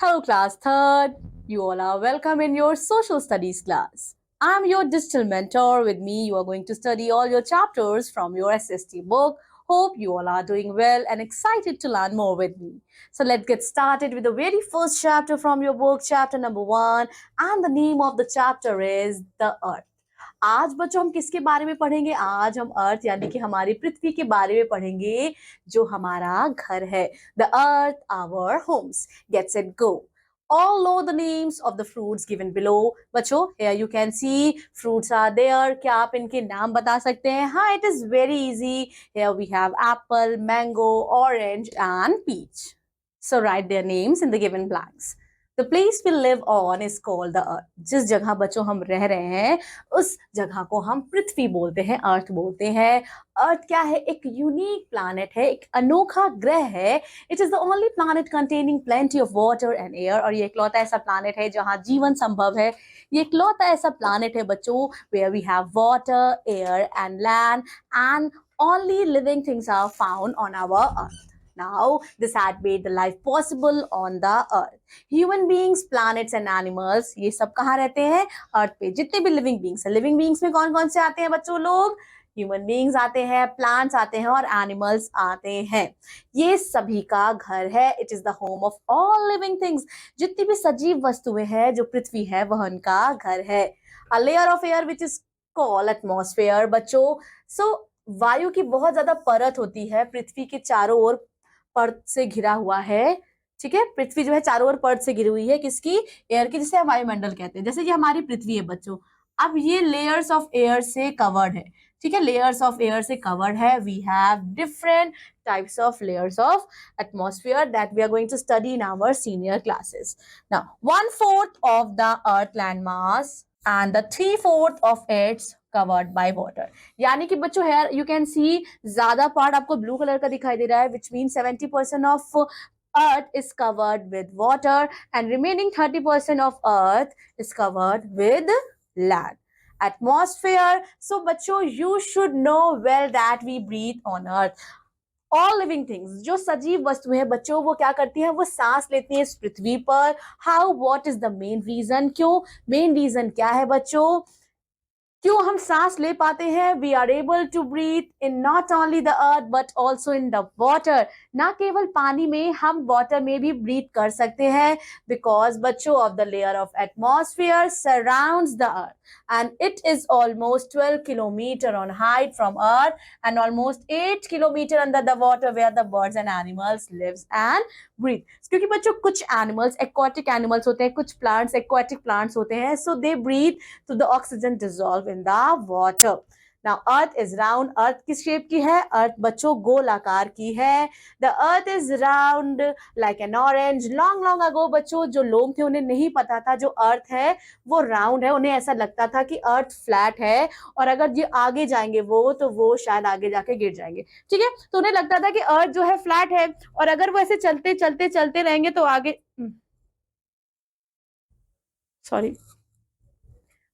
Hello, class third. You all are welcome in your social studies class. I'm your digital mentor. With me, you are going to study all your chapters from your SST book. Hope you all are doing well and excited to learn more with me. So let's get started with the very first chapter from your book, chapter number 1. And the name of the chapter is The Earth. आज बच्चों हम किसके बारे में पढ़ेंगे? आज हम अर्थ यानी कि हमारी पृथ्वी के बारे में पढ़ेंगे जो हमारा घर है. The earth, our homes. Get set, go. All know the names of the fruits given below. बच्चों, here you can see fruits are there. क्या आप इनके नाम बता सकते हैं? हाँ, it is very easy. Here we have apple, mango, orange and peach. So write their names in the given blanks. The place we live on is called the earth. जिस जगह बच्चों हम रह रहे हैं उस जगह को हम पृथ्वी बोलते हैं, अर्थ बोलते हैं. अर्थ क्या है? एक यूनिक प्लैनेट है, एक अनोखा ग्रह है. It is the only planet containing plenty of water and air. और ये इकलौता ऐसा प्लैनेट है जहां जीवन संभव है. ये इकलौता ऐसा प्लैनेट है बच्चों where we have water, air and land and only living things are found on our earth. Now, this had made the life possible on the earth. Human beings, planets and animals, ये सब कहाँ रहते हैं? अर्थ पे. जितने भी living beings हैं, living beings में कौन कौन से आते हैं बच्चों लोग? ह्यूमन बींग्स आते हैं, प्लांट्स आते हैं और एनिमल्स आते हैं. ये सभी का घर है. It is the home of all living things. जितनी भी सजीव वस्तुएं हैं, जो पृथ्वी है, वह उनका घर है. A layer of air which is called atmosphere. बच्चों, सो वायु की बहुत ज्यादा परत होती है, पृथ्वी के चारों ओर परत से घिरा हुआ है. ठीक है, पृथ्वी जो है चारों ओर परत से घिरी हुई है. किसकी? एयर की, जिसे हम वायुमंडल कहते हैं. जैसे ये हमारी पृथ्वी है बच्चों, अब ये लेयर्स ऑफ एयर से कवर्ड है. ठीक है, लेयर्स ऑफ एयर से कवर्ड है. We have different types of layers of atmosphere that we are going to study in our senior classes. Now 1/4 of the earth land mass and the 3/4 of it's covered by water. यानी कि बच्चों here you can see ज्यादा part आपको blue colour का दिखाई दे रहा है, which means 70% of earth is covered with water and remaining 30% of earth is covered with land. Atmosphere. So बच्चों, you should know well that we breathe on earth. All living things, जो सजीव वस्तुएं हैं बच्चों, वो क्या करती हैं? वो सांस लेती हैं इस पृथ्वी पर. How? What is the main reason? क्यों? मेन रीजन क्या है बच्चों? क्यों हम सांस ले पाते हैं? We are able to breathe in not only the earth but also in the water. ना केवल पानी में, हम वाटर में भी ब्रीथ कर सकते हैं बिकॉज बच्चों of the layer of atmosphere surrounds the earth and it is almost 12 kilometer on height from earth and almost 8 kilometer under the water where the birds and animals lives and breathe. क्योंकि बच्चों कुछ animals aquatic animals होते हैं, कुछ plants aquatic plants होते हैं, so they breathe to the oxygen dissolve in the water. Now earth is round. earth किस shape की है? earth बच्चों गोल आकार की है. The earth is round like an orange. long ago बच्चों, जो लोग थे उन्हें नहीं पता था जो earth है वो राउंड है. उन्हें ऐसा लगता था कि अर्थ फ्लैट है और अगर ये आगे जाएंगे तो वो शायद आगे जाके गिर जाएंगे. ठीक है, तो उन्हें लगता था कि अर्थ जो है फ्लैट है और अगर वो ऐसे चलते चलते चलते रहेंगे तो आगे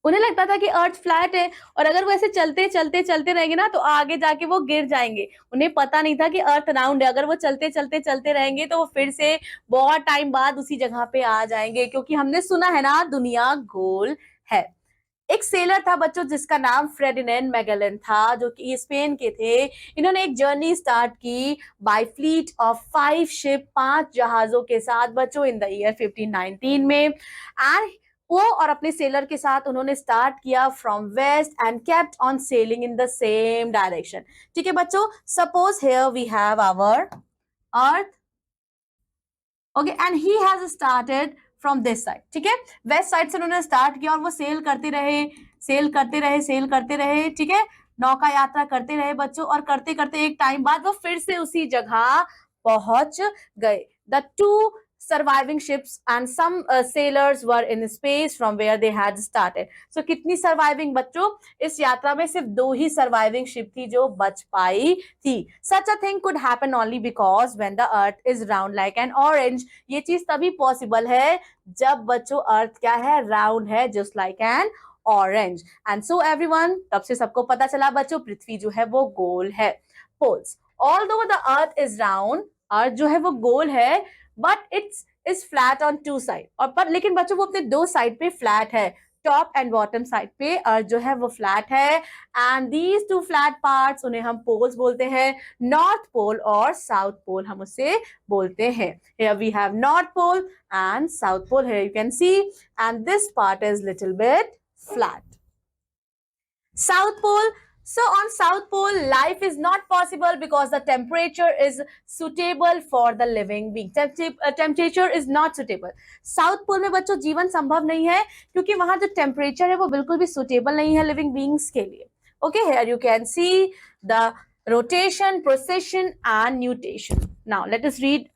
उन्हें लगता था कि अर्थ फ्लैट है और अगर वो ऐसे चलते चलते चलते रहेंगे ना तो आगे जाके वो गिर जाएंगे. उन्हें पता नहीं था कि अर्थ राउंड है. अगर वो चलते चलते चलते रहेंगे तो वो फिर से बहुत टाइम बाद उसी जगह पे आ जाएंगे, क्योंकि हमने सुना है ना दुनिया गोल है. एक सेलर था बच्चों जिसका नाम फ्रेडिनेंड मैगेलन था, जो कि स्पेन के थे. इन्होंने एक जर्नी स्टार्ट की बाय फ्लीट ऑफ 5 शिप, 5 जहाजों के साथ बच्चों इन द ईयर 1519 में. एंड वो और अपने सेलर के साथ उन्होंने स्टार्ट किया from west and kept on sailing in the same direction. ठीक है बच्चों, suppose here we have our earth, okay, and he has started from this side. ठीक है, वेस्ट साइड से उन्होंने स्टार्ट किया और वो सेल करते रहे, सेल करते रहे, सेल करते रहे. ठीक है, नौका यात्रा करते रहे बच्चों और करते करते एक टाइम बाद वो फिर से उसी जगह पहुंच गए. The two surviving ships and some sailors were in space from where they had started. So कितनी surviving बच्चों? इस यात्रा में सिर्फ 2 ही surviving ship थी जो बच पाई थी. Such a thing could happen only because when the earth is round like an orange. ये चीज तभी पॉसिबल है जब बच्चों अर्थ क्या है? राउंड है, just like an orange. And so everyone, तब से सबको पता चला बच्चों पृथ्वी जो है वो गोल है. Poles. Although the earth is round, अर्थ जो है वो गोल है, but its is flat on two side, और पर लेकिन बच्चों वो अपने दो साइड पे फ्लैट है, टॉप एंड बॉटम साइड पे अर्थ जो है वो फ्लैट है, and these two flat parts उन्हें हम पोल्स बोलते हैं, नॉर्थ पोल और साउथ पोल हम उसे बोलते हैं। Here we have north pole and south pole, here you can see, and this part is little bit flat. South pole. So on south pole life is not possible because the temperature is suitable for the living being. Temperature is not suitable. South pole में बच्चों जीवन संभव नहीं है क्योंकि वहां जो temperature है वो बिल्कुल भी सुटेबल नहीं है लिविंग बींग्स के लिए. Okay, here you can see the rotation, precession and nutation. Now let us read.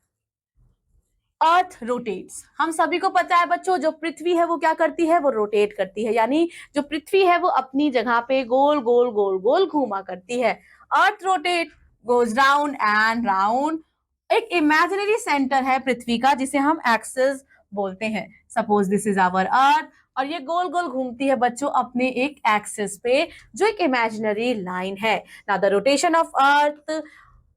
Earth rotates. हम सभी को पता है बच्चों जो पृथ्वी है वो क्या करती है, वो रोटेट करती है, यानी जो पृथ्वी है वो अपनी जगह पे गोल गोल गोल गोल घूमा करती है. Earth rotate goes round and round. एक इमेजिनरी सेंटर है पृथ्वी का जिसे हम एक्सिस बोलते हैं. Suppose this is our earth और ये गोल गोल घूमती है बच्चों अपने एक एक्सिस पे जो एक इमेजिनरी लाइन है. Now the rotation of earth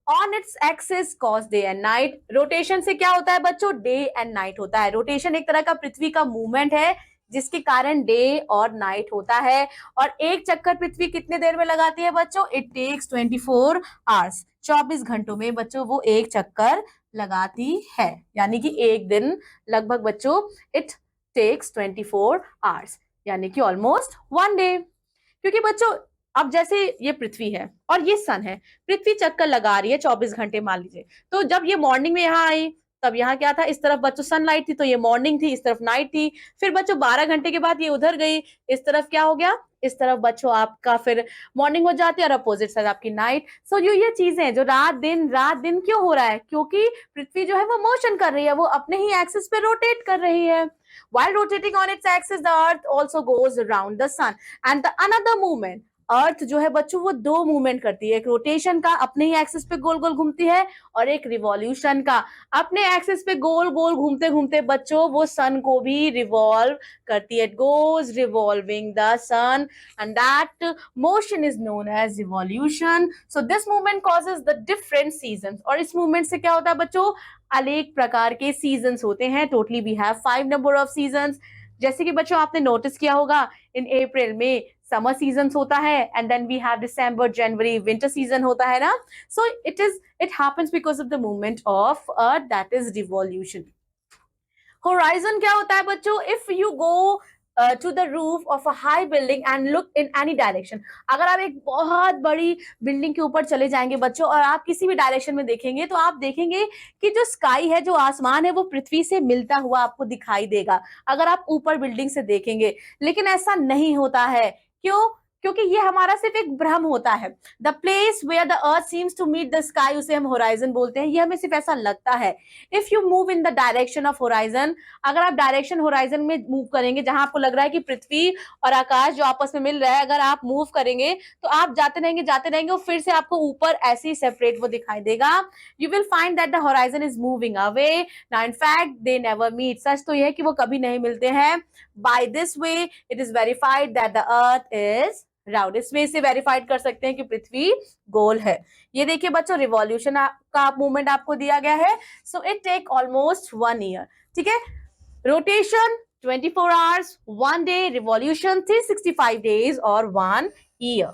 on its axis cause day and night. Rotation से क्या होता है बच्चों, डे एंड नाइट होता है. रोटेशन एक तरह का पृथ्वी का मूवमेंट है जिसके कारण डे और नाइट होता है. और एक चक्कर पृथ्वी कितने देर में लगाती है बच्चों, इट टेक्स 24 आवर्स. 24 घंटों में बच्चों वो एक चक्कर लगाती है, यानी कि एक दिन लगभग बच्चों इट टेक्स 24 आवर्स, यानी कि ऑलमोस्ट वन डे. क्योंकि बच्चों अब जैसे ये पृथ्वी है और ये सन है, पृथ्वी चक्कर लगा रही है 24 घंटे मान लीजिए. तो जब ये मॉर्निंग में यहाँ आई तब यहाँ क्या था, इस तरफ बच्चों सनलाइट थी तो ये मॉर्निंग थी, इस तरफ नाइट थी. फिर बच्चों 12 घंटे के बाद ये उधर गई, इस तरफ क्या हो गया, इस तरफ बच्चों आपका फिर मॉर्निंग हो जाती है और अपोजिट साइड आपकी नाइट. सो ये चीजें जो रात दिन क्यों हो रहा है, क्योंकि पृथ्वी जो है वो मोशन कर रही है, वो अपने ही एक्सिस पे रोटेट कर रही है. While rotating on its axis, the earth also goes around the sun. And the another movement, अर्थ जो है बच्चों वो दो मूवमेंट करती है, एक रोटेशन का अपने ही एक्सिस पे गोल गोल घूमती है और एक रिवॉल्यूशन का. अपने एक्सिस पे गोल गोल घूमते घूमते बच्चों वो सन को भी रिवॉल्व करती है. It goes revolving the sun and that motion is known as revolution. So this movement causes the different seasons. और इस मूवमेंट से क्या होता है बच्चों, अनेक प्रकार के सीजन्स होते हैं. Totally we have 5 number of seasons. जैसे कि बच्चों आपने नोटिस किया होगा इन अप्रैल में समर सीजन होता है and then we have December January winter season होता है ना. So it happens because of the movement of earth, that is revolution. Horizon क्या होता है बच्चों, if you go to the roof of a high building and look in any direction. अगर आप एक बहुत बड़ी बिल्डिंग के ऊपर चले जाएंगे बच्चों और आप किसी भी डायरेक्शन में देखेंगे तो आप देखेंगे कि जो स्काई है, जो आसमान है, वो पृथ्वी से मिलता हुआ आपको दिखाई देगा अगर आप ऊपर बिल्डिंग से देखेंगे. लेकिन ऐसा नहीं होता है. क्यों? क्योंकि ये हमारा सिर्फ एक भ्रम होता है. The place where the earth seems to meet the sky, उसे हम होराइजन बोलते हैं. ये हमें सिर्फ ऐसा लगता है. If you move in the direction of horizon, अगर आप डायरेक्शन होराइजन में मूव करेंगे जहां आपको लग रहा है कि पृथ्वी और आकाश जो आपस में मिल रहा है, अगर आप मूव करेंगे तो आप जाते रहेंगे और फिर से आपको ऊपर ऐसे ही सेपरेट वो दिखाई देगा. You will find that the horizon is moving away. Now in fact they never meet. सच तो यह है कि वो कभी नहीं मिलते हैं. By this way it is verified that the earth is round. इसमें इसे वेरीफाइड कर सकते हैं कि पृथ्वी गोल है. ये देखिए बच्चों रिवॉल्यूशन का मूवमेंट आपको दिया गया है. So it take almost 1 year. ठीक है, rotation 24 hours, 1 day, revolution 365 days और 1 ईयर.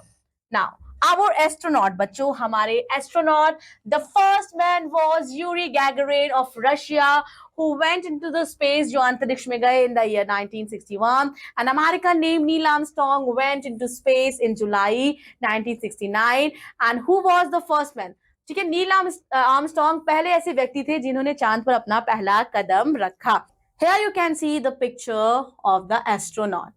नाउ our astronaut बच्चों, हमारे astronaut, the first man was Yuri Gagarin of Russia who went into the space, जो अंतरिक्ष में गए in the year 1961. An American named Neil Armstrong went into space in July 1969. And who was the first man? ठीक है, Neil Armstrong पहले ऐसे व्यक्ति थे जिन्होंने चांद पर अपना पहला कदम रखा. Here you can see the picture of the astronaut.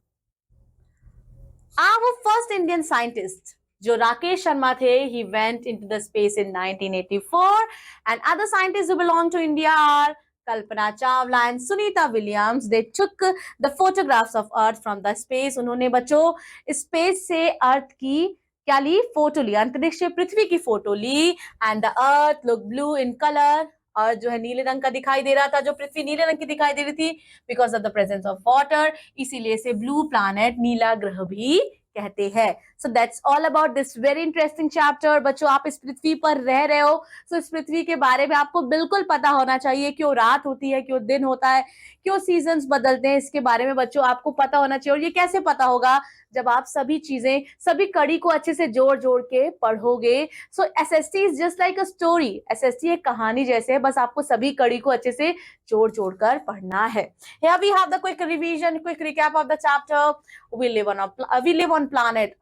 Our first Indian scientist जो राकेश शर्मा थे, he went into the space in 1984. And other scientists who belong to India are Kalpana Chawla and Sunita Williams. They took the photographs of Earth from the space. उन्होंने बच्चों space से अर्थ की क्या ली, photo ली, अंतरिक्ष से पृथ्वी की फोटो ली. And the Earth looked blue in color. और जो है नीले रंग का दिखाई दे रहा था, जो पृथ्वी नीले रंग की दिखाई दे रही थी because of the presence of water. इसीलिए से ब्लू प्लैनेट, नीला ग्रह भी कहते हैं। So that's all about this very interesting chapter. बच्चों, आप इस पृथ्वी पर रह रहे हो, सो इस पृथ्वी के बारे में आपको बिल्कुल पता होना चाहिए, क्यों रात होती है, क्यों दिन होता है, क्यों सीजन्स बदलते हैं, इसके बारे में बच्चों आपको पता होना चाहिए। और ये कैसे पता होगा? जब आप सभी चीजें, सभी कड़ी को अच्छे से जोड़ जोड़ के पढ़ोगे। So SST is just like a story. SST एक कहानी जैसे है, बस आपको सभी कड़ी को अच्छे से जोड़ जोड़ कर पढ़ना है। Here we have the quick revision, quick recap of the chapter. We live on planet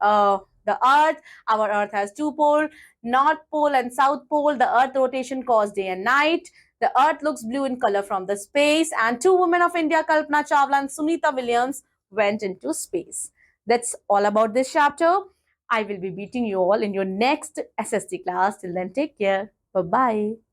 the Earth. Our Earth has two poles, North Pole and South Pole. The Earth rotation causes day and night. The Earth looks blue in color from the space. And two women of India, Kalpana Chawla and Sunita Williams, went into space. That's all about this chapter. I will be meeting you all in your next SST class. Till then, take care. Bye-bye.